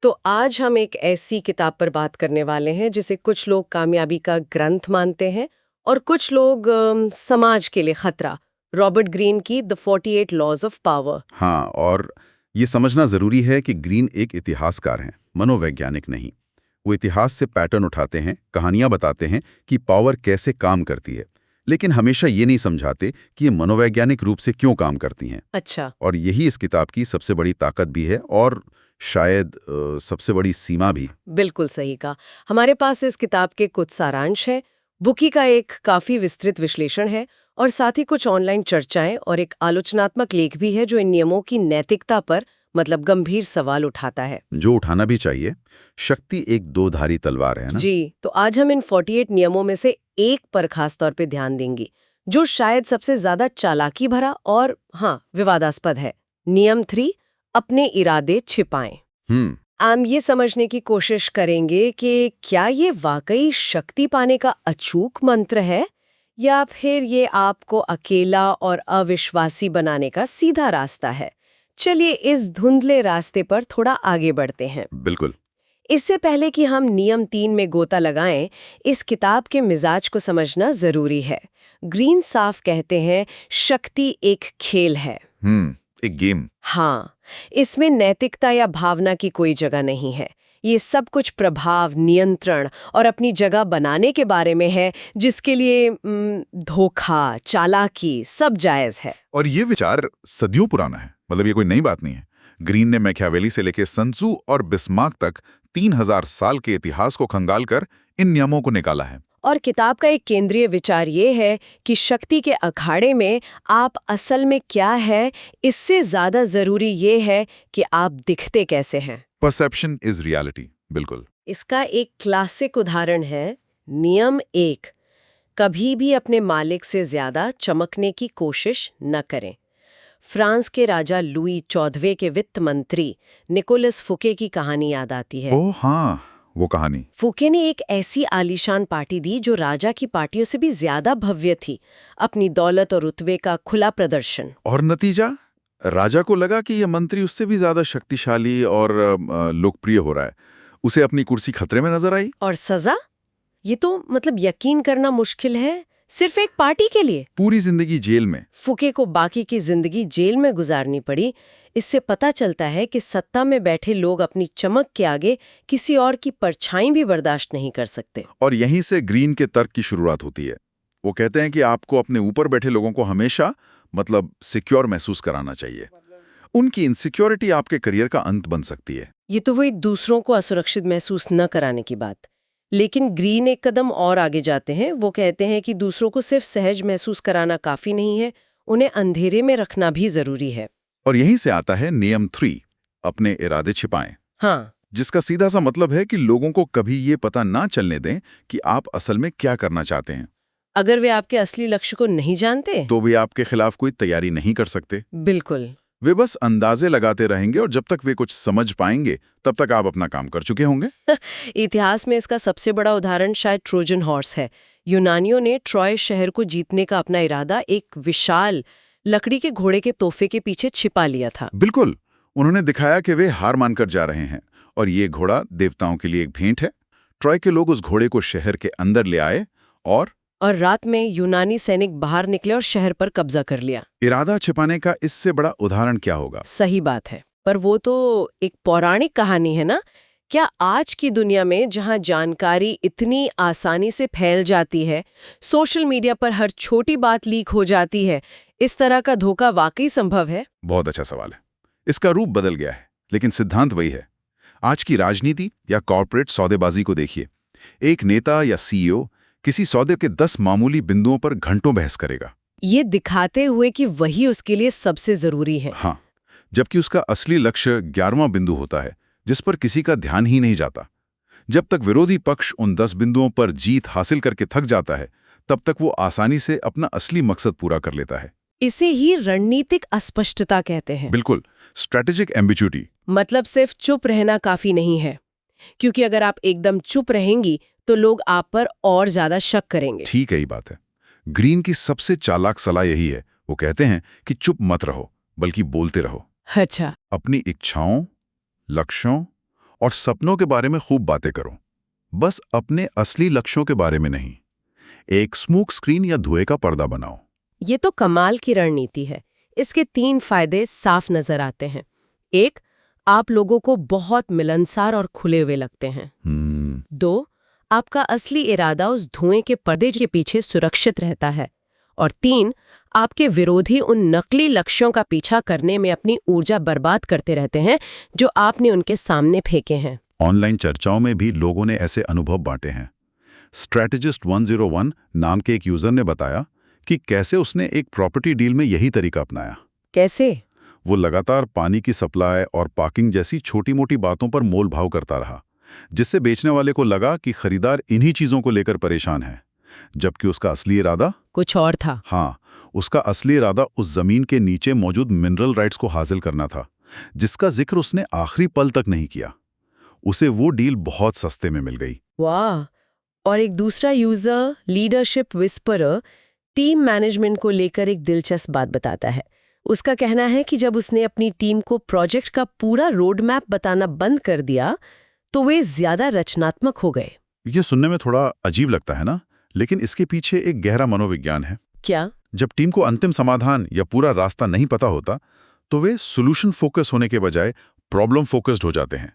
तो आज हम एक ऐसी किताब पर बात करने वाले हैं जिसे कुछ लोग कामयाबी का ग्रंथ मानते हैं और कुछ लोग समाज के लिए खतरा। रॉबर्ट ग्रीन की द 48 लॉज ऑफ पावर। हाँ, और ये समझना जरूरी है कि ग्रीन एक इतिहासकार हैं, मनोवैज्ञानिक नहीं। वो इतिहास से पैटर्न उठाते हैं, कहानियां बताते हैं कि पावर कैसे काम करती है, लेकिन हमेशा ये नहीं समझाते कि ये मनोवैज्ञानिक रूप से क्यों काम करती हैं। अच्छा। और यही इस किताब की सबसे बड़ी ताकत भी है और शायद सबसे बड़ी सीमा भी। बिल्कुल सही कहा। हमारे पास इस किताब के कुछ सारांश है, बुकी का एक काफी विस्तृत विश्लेषण है और साथ ही कुछ ऑनलाइन चर्चाएं और एक आलोचनात्मक लेख भी है जो इन नियमों की नैतिकता पर मतलब गंभीर सवाल उठाता है। जो उठाना भी चाहिए। शक्ति एक दो-धारी तलवार है ना। जी, तो आज हम इन 48 नियमों में से एक पर खास तौर पे ध्यान देंगे, जो शायद सबसे ज्यादा चालाकी भरा और हाँ विवादास्पद है। नियम 3, अपने इरादे छिपाएं। हम्म। हम ये समझने की कोशिश करेंगे कि क्या ये वाकई शक्ति पाने का अचूक मंत्र है या फिर ये आपको अकेला और अविश्वासी बनाने का सीधा रास्ता है। चलिए इस धुंधले रास्ते पर थोड़ा आगे बढ़ते हैं। बिल्कुल। इससे पहले कि हम नियम 3 में गोता लगाएं, इस किताब के मिजाज को समझना जरूरी है। ग्रीन साफ कहते हैं शक्ति एक खेल है। एक गेम। हाँ, इसमें नैतिकता या भावना की कोई जगह नहीं है। ये सब कुछ प्रभाव, नियंत्रण और अपनी जगह बनाने के बारे में है, जिसके लिए धोखा, चालाकी सब जायज है। और ये विचार सदियों पुराना है, मतलब ये कोई नई बात नहीं है। ग्रीन ने मैकियावेली से लेकर सन त्सू और बिस्मार्क तक 3000 साल के इतिहास को खंगाल कर इन नियमों को निकाला है। और किताब का एक केंद्रीय विचार ये है कि शक्ति के अखाड़े में आप असल में क्या है, इससे ज्यादा जरूरी ये है कि आप दिखते कैसे हैं। Perception is reality. बिल्कुल। इसका एक क्लासिक उदाहरण है नियम 1, कभी भी अपने मालिक से ज्यादा चमकने की कोशिश न करें। फ्रांस के राजा लुई 14वें के वित्त मंत्री निकोलस फुके की कहानी याद आती है। ओह हाँ, वो कहानी। फुके ने एक ऐसी आलीशान पार्टी दी जो राजा की पार्टियों से भी ज्यादा भव्य थी, अपनी दौलत और रुतबे का खुला प्रदर्शन। और नतीजा, राजा को लगा कि यह मंत्री उससे भी ज्यादा शक्तिशाली और लोकप्रिय हो रहा है। उसे अपनी कुर्सी खतरे में नजर आई। और सजा? ये तो मतलब यकीन करना मुश्किल है, सिर्फ एक पार्टी के लिए पूरी जिंदगी जेल में। फुके को बाकी की जिंदगी जेल में गुजारनी पड़ी। इससे पता चलता है कि सत्ता में बैठे लोग अपनी चमक के आगे किसी और की परछाई भी बर्दाश्त नहीं कर सकते। और यहीं से ग्रीन के तर्क की शुरुआत होती है। वो कहते हैं कि आपको अपने ऊपर बैठे लोगों को हमेशा मतलब सिक्योर महसूस कराना चाहिए। उनकी इनसिक्योरिटी आपके करियर का अंत बन सकती है। ये तो वही दूसरों को असुरक्षित महसूस न कराने की बात। लेकिन ग्रीन एक कदम और आगे जाते हैं। वो कहते हैं कि दूसरों को सिर्फ सहज महसूस कराना काफी नहीं है, उन्हें अंधेरे में रखना भी जरूरी है। और यहीं से आता है नियम 3, अपने इरादे छिपाएं। हाँ, जिसका सीधा सा मतलब है कि लोगों को कभी ये पता ना चलने दें कि आप असल में क्या करना चाहते हैं। अगर वे आपके असली लक्ष्य को नहीं जानते तो वे आपके खिलाफ कोई तैयारी नहीं कर सकते। बिल्कुल। वे बस अंदाजे लगाते रहेंगे और जब तक वे कुछ समझ पाएंगे तब तक आप अपना काम कर चुके होंगे। इतिहास में इसका सबसे बड़ा उदाहरण शायद ट्रोजन हॉर्स है। यूनानियों ने ट्रॉय शहर को जीतने का अपना इरादा एक विशाल लकड़ी के घोड़े के तोहफे के पीछे छिपा लिया था। बिल्कुल। उन्होंने दिखाया कि वे हार मानकर जा रहे हैं और ये घोड़ा देवताओं के लिए एक भेंट है। ट्रॉय के लोग उस घोड़े को शहर के अंदर ले आए और रात में यूनानी सैनिक बाहर निकले और शहर पर कब्जा कर लिया। इरादा छिपाने का इससे बड़ा उदाहरण क्या होगा। सही बात है, पर वो तो एक पौराणिक कहानी है ना। क्या आज की दुनिया में जहां जानकारी इतनी आसानी से फैल जाती है, सोशल मीडिया पर हर छोटी बात लीक हो जाती है, इस तरह का धोखा वाकई संभव है? बहुत अच्छा सवाल है। इसका रूप बदल गया है, लेकिन सिद्धांत वही है। आज की राजनीति या कॉर्पोरेट सौदेबाजी को देखिए। एक नेता या सीईओ किसी सौदे के 10 मामूली बिंदुओं पर घंटों बहस करेगा, ये दिखाते हुए कि वही उसके लिए सबसे जरूरी है। हाँ, जबकि उसका असली लक्ष्य 11वां बिंदु होता है जिस पर किसी का ध्यान ही नहीं जाता। जब तक विरोधी पक्ष उन 10 बिंदुओं पर जीत हासिल करके थक जाता है, तब तक वो आसानी से अपना असली मकसद पूरा कर लेता है। इसे ही रणनीतिक अस्पष्टता कहते हैं। बिल्कुल, स्ट्रेटेजिक एम्बिग्युइटी। मतलब सिर्फ चुप रहना काफी नहीं है, क्योंकि अगर आप एकदम चुप रहेंगी तो लोग आप पर और ज्यादा शक करेंगे। ठीक है, ही बात है। ग्रीन की सबसे चालाक सलाह यही है। वो कहते हैं कि चुप मत रहो, बल्कि बोलते रहो। अच्छा। अपनी इच्छाओं, लक्ष्यों और सपनों के बारे में खूब बातें करो, बस अपने असली लक्ष्यों के बारे में नहीं। एक स्मोक स्क्रीन या धुएं का पर्दा बनाओ। ये तो कमाल की रणनीति है। इसके 3 फायदे साफ नजर आते हैं। 1, आप लोगों को बहुत मिलनसार और खुले हुए लगते हैं। 2, आपका असली इरादा उस धुएं के पर्दे के पीछे सुरक्षित रहता है। और 3, आपके विरोधी उन नकली लक्ष्यों का पीछा करने में अपनी ऊर्जा बर्बाद करते रहते हैं जो आपने उनके सामने फेंके हैं। ऑनलाइन चर्चाओं में भी लोगों ने ऐसे अनुभव बांटे हैं। स्ट्रैटेजिस्ट 101 नाम के एक यूजर ने बताया कि कैसे उसने एक प्रॉपर्टी डील में यही तरीका अपनाया। कैसे? वो लगातार पानी की सप्लाई और पार्किंग जैसी छोटी-मोटी बातों पर मोल भाव करता रहा, जिससे बेचने वाले को लगा कि खरीदार इन्हीं चीजों को लेकर परेशान है, जबकि उसका असली इरादा कुछ और था। हाँ, उसका असली इरादा उस जमीन के नीचे मौजूद मिनरल राइट्स को हासिल करना था, जिसका जिक्र उसने आखिरी पल तक नहीं किया। उसे वो डील बहुत सस्ते में मिल गई। वाह! और एक दूसरा user, leadership whisperer, team management को लेकर एक दिलचस्प बात बताता है। उसका कहना है कि जब उसने अपनी टीम को प्रोजेक्ट का पूरा रोड मैप बताना बंद कर दिया, तो वे ज्यादा रचनात्मक हो गए। ये सुनने में थोड़ा अजीब लगता है ना, लेकिन इसके पीछे एक गहरा मनोविज्ञान है। क्या? जब टीम को अंतिम समाधान या पूरा रास्ता नहीं पता होता, तो वे सॉल्यूशन फोकस होने के बजाय प्रॉब्लम फोकस्ड हो जाते हैं।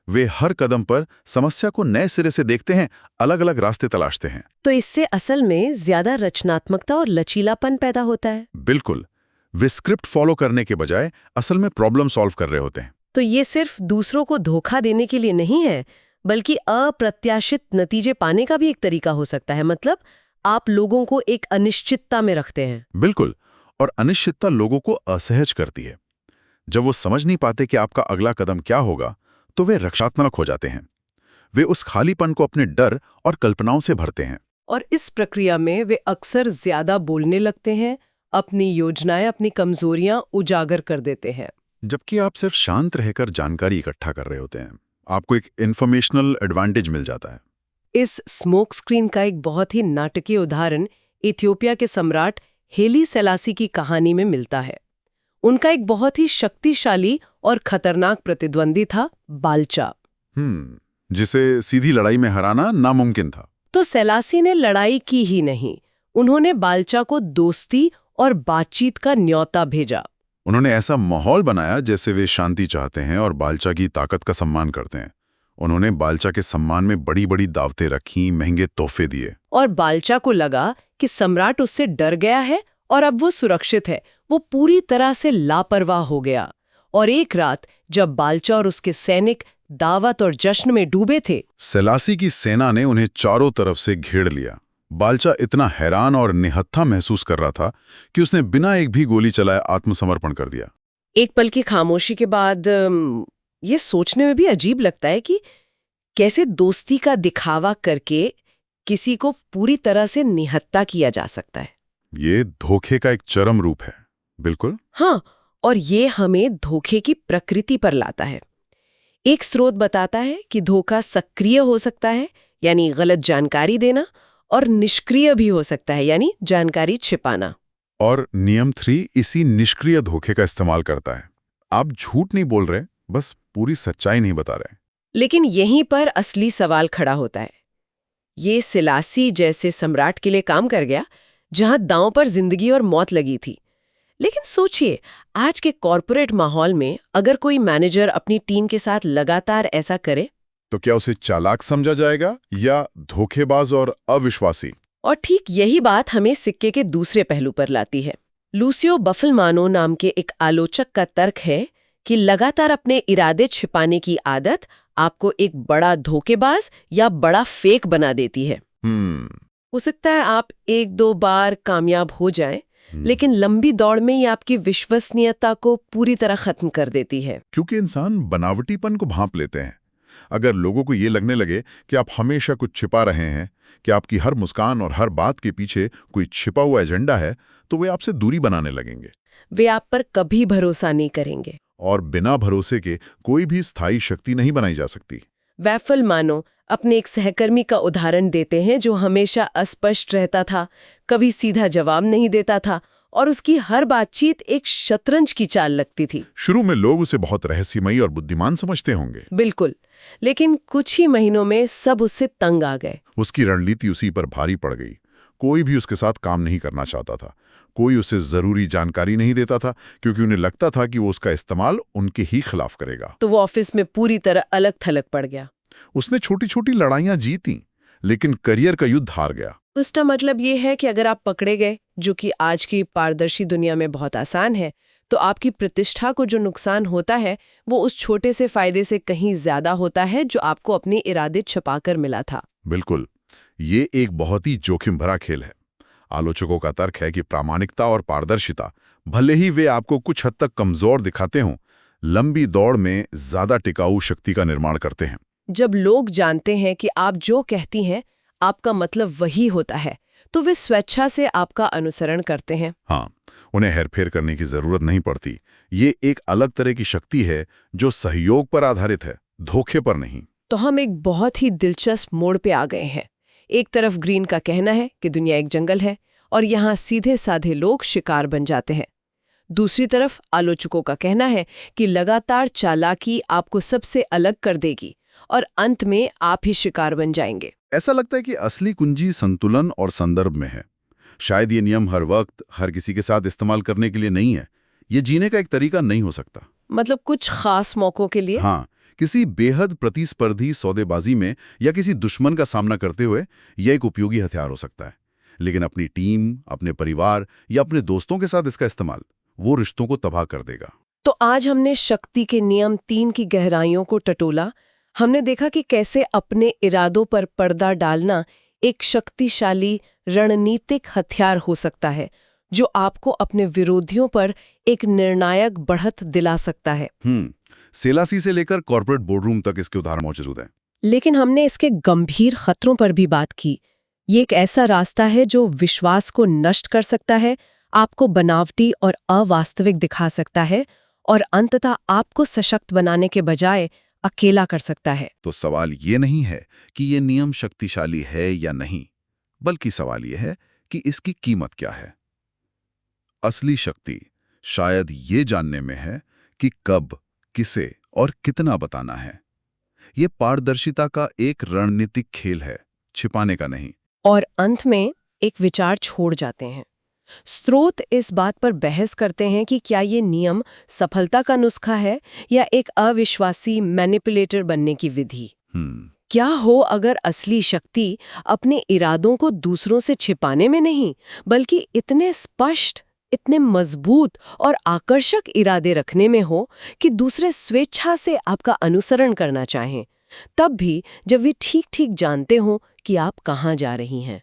वे हर कदम पर समस्या को नए सिरे से देखते हैं, अलग अलग रास्ते तलाशते हैं। तो इससे असल में ज्यादा रचनात्मकता और लचीलापन पैदा होता है। बिल्कुल, वे स्क्रिप्ट फॉलो करने के बजाय असल में प्रॉब्लम सॉल्व कर रहे होते हैं। तो ये सिर्फ दूसरों को धोखा देने के लिए नहीं है, बल्कि अप्रत्याशित नतीजे पाने का भी एक तरीका हो सकता है। मतलब आप लोगों को एक अनिश्चितता में रखते हैं। बिल्कुल, और अनिश्चितता लोगों को असहज करती है। जब वो समझ नहीं पाते कि आपका अगला कदम क्या होगा, तो वे रक्षात्मक हो जाते हैं। वे उस खालीपन को अपने डर और कल्पनाओं से भरते हैं। और इस प्रक्रिया में वे अक्सर ज्यादा बोलने लगते हैं, अपनी योजनाएं, अपनी कमजोरियां उजागर कर देते हैं। जबकि आप सिर्फ शांत रहकर जानकारी इकट्ठा कर रहे होते हैं, आपको एक इन्फॉर्मेशनल एडवांटेज मिल जाता है। इस स्मोक स्क्रीन का एक बहुत ही नाटकीय उदाहरण इथियोपिया के सम्राट हेली सेलासी की कहानी में मिलता है। उनका एक बहुत ही शक्तिशाली और खतरनाक प्रतिद्वंदी था, बालचा। जिसे सीधी लड़ाई में हराना नामुमकिन था। तो सेलासी ने लड़ाई की ही नहीं, उन्होंने बालचा को दोस्ती और बातचीत का न्योता भेजा। उन्होंने ऐसा माहौल बनाया जैसे वे शांति चाहते हैं और बालचा की ताकत का सम्मान करते हैं। उन्होंने बालचा के सम्मान में बड़ी बड़ी दावतें रखी, महंगे तोहफे दिए। और बालचा को लगा कि सम्राट उससे डर गया है और अब वो सुरक्षित है। वो पूरी तरह से लापरवाह हो गया। और एक रात जब बालचा और उसके सैनिक दावत और जश्न में डूबे थे, सेलासी की सेना ने उन्हें चारों तरफ से घेर लिया। बालचा इतना हैरान और निहत्था महसूस कर रहा था कि उसने बिना एक भी गोली चलाए आत्मसमर्पण कर दिया। एक पल की खामोशी के बाद ये सोचने में भी अजीब लगता है कि कैसे दोस्ती का दिखावा करके किसी को पूरी तरह से निहत्था किया जा सकता है। ये धोखे का एक चरम रूप है। बिल्कुल हाँ, और ये हमें धोखे की प्रकृति पर लाता है। एक स्रोत बताता है कि धोखा सक्रिय हो सकता है, यानी गलत जानकारी देना, और निष्क्रिय भी हो सकता है, यानी जानकारी छिपाना। और नियम 3 इसी निष्क्रिय धोखे का इस्तेमाल करता है। आप झूठ नहीं बोल रहे, बस पूरी सच्चाई नहीं बता रहे। लेकिन यहीं पर असली सवाल खड़ा होता है। ये सेलासी जैसे सम्राट के लिए काम कर गया, जहां दांव पर जिंदगी और मौत लगी थी। लेकिन सोचिए, आज के कॉर्पोरेट माहौल में अगर कोई मैनेजर अपनी टीम के साथ लगातार ऐसा करे, तो क्या उसे चालाक समझा जाएगा या धोखेबाज और अविश्वासी? और ठीक यही बात हमें सिक्के के दूसरे पहलू पर लाती है। लूसियो बफलमानो नाम के एक आलोचक का तर्क है कि लगातार अपने इरादे छिपाने की आदत आपको एक बड़ा धोखेबाज या बड़ा फेक बना देती है। हो सकता है आप 1-2 बार कामयाब हो जाएं, लेकिन लंबी दौड़ में ये आपकी विश्वसनीयता को पूरी तरह खत्म कर देती है। क्योंकि इंसान बनावटीपन को भांप लेते हैं। अगर लोगों को ये लगने लगे कि आप हमेशा कुछ छिपा रहे हैं, कि आपकी हर मुस्कान और हर बात के पीछे कोई छिपा हुआ एजेंडा है, तो वे आपसे दूरी बनाने लगेंगे। वे आप पर कभी भरोसा नहीं करेंगे। और बिना भरोसे के कोई भी स्थायी शक्ति नहीं बनाई जा सकती। बफलमानो अपने एक सहकर्मी का उदाहरण देते हैं जो हमेशा अस्पष्ट रहता था, कभी सीधा जवाब नहीं देता था और उसकी हर बातचीत एक शतरंज की चाल लगती थी। शुरू में लोग उसे बहुत रहस्यमयी और बुद्धिमान समझते होंगे। बिल्कुल, लेकिन कुछ ही महीनों में सब उससे तंग आ गए। उसकी रणनीति उसी पर भारी पड़ गई। कोई भी उसके साथ काम नहीं करना चाहता था। कोई उसे जरूरी जानकारी नहीं देता था, क्योंकि उन्हें लगता था कि वो उसका इस्तेमाल उनके ही खिलाफ करेगा। तो वो ऑफिस में पूरी तरह अलग थलग पड़ गया। उसने छोटी छोटी लड़ाइयां जीती, लेकिन करियर का युद्ध हार गया। उसका मतलब ये है कि अगर आप पकड़े गए, जो कि आज की पारदर्शी दुनिया में बहुत आसान है, तो आपकी प्रतिष्ठा को जो नुकसान होता है वो उस छोटे से फायदे से कहीं ज्यादा होता है जो आपको अपने इरादे छुपाकर मिला था। बिल्कुल, ये एक बहुत ही जोखिम भरा खेल है। आलोचकों का तर्क है कि प्रामाणिकता और पारदर्शिता, भले ही वे आपको कुछ हद तक कमजोर दिखाते हों, लंबी दौड़ में ज्यादा टिकाऊ शक्ति का निर्माण करते हैं। जब लोग जानते हैं कि आप जो कहती हैं आपका मतलब वही होता है, तो वे स्वेच्छा से आपका अनुसरण करते हैं। हाँ, उन्हें हेरफेर करने की जरूरत नहीं पड़ती। ये एक अलग तरह की शक्ति है जो सहयोग पर आधारित है, धोखे पर नहीं। तो हम एक बहुत ही दिलचस्प मोड़ पे आ गए हैं। एक तरफ ग्रीन का कहना है कि दुनिया एक जंगल है और यहाँ सीधे साधे लोग शिकार बन जाते हैं। दूसरी तरफ आलोचकों का कहना है कि लगातार चालाकी आपको सबसे अलग कर देगी और अंत में आप ही शिकार बन जाएंगे। ऐसा लगता है कि असली कुंजी संतुलन और संदर्भ में है। शायद ये नियम हर वक्त हर किसी के साथ इस्तेमाल करने के लिए नहीं है। ये जीने का एक तरीका नहीं हो सकता। मतलब कुछ खास मौकों के लिए। हाँ, किसी बेहद प्रतिस्पर्धी सौदेबाजी में या किसी दुश्मन का सामना करते हुए यह एक उपयोगी हथियार हो सकता है। लेकिन अपनी टीम, अपने परिवार या अपने दोस्तों के साथ इसका इस्तेमाल वो रिश्तों को तबाह कर देगा। तो आज हमने शक्ति के नियम 3 की गहराइयों को टटोला। हमने देखा कि कैसे अपने इरादों पर पर्दा डालना एक शक्तिशाली रणनीतिक हथियार हो सकता है, जो आपको अपने विरोधियों पर एक निर्णायक बढ़त दिला सकता है। सेलासी से लेकर कॉर्पोरेट बोर्डरूम तक इसके उदाहरण मौजूद हैं। लेकिन हमने इसके गंभीर खतरों पर भी बात की। ये एक ऐसा रास्ता है जो विश्वास को नष्ट कर सकता है, आपको बनावटी और अवास्तविक दिखा सकता है और अंततः आपको सशक्त बनाने के बजाय अकेला कर सकता है। तो सवाल ये नहीं है कि ये नियम शक्तिशाली है या नहीं, बल्कि सवाल ये है कि इसकी कीमत क्या है। असली शक्ति शायद ये जानने में है कि कब, किसे और कितना बताना है। ये पारदर्शिता का एक रणनीतिक खेल है, छिपाने का नहीं। और अंत में एक विचार छोड़ जाते हैं। स्रोत इस बात पर बहस करते हैं कि क्या ये नियम सफलता का नुस्खा है या एक अविश्वासी मैनिपुलेटर बनने की विधि। क्या हो अगर असली शक्ति अपने इरादों को दूसरों से छिपाने में नहीं, बल्कि इतने स्पष्ट, इतने मजबूत और आकर्षक इरादे रखने में हो कि दूसरे स्वेच्छा से आपका अनुसरण करना चाहें, तब भी जब वे ठीक ठीक जानते हों कि आप कहाँ जा रही हैं।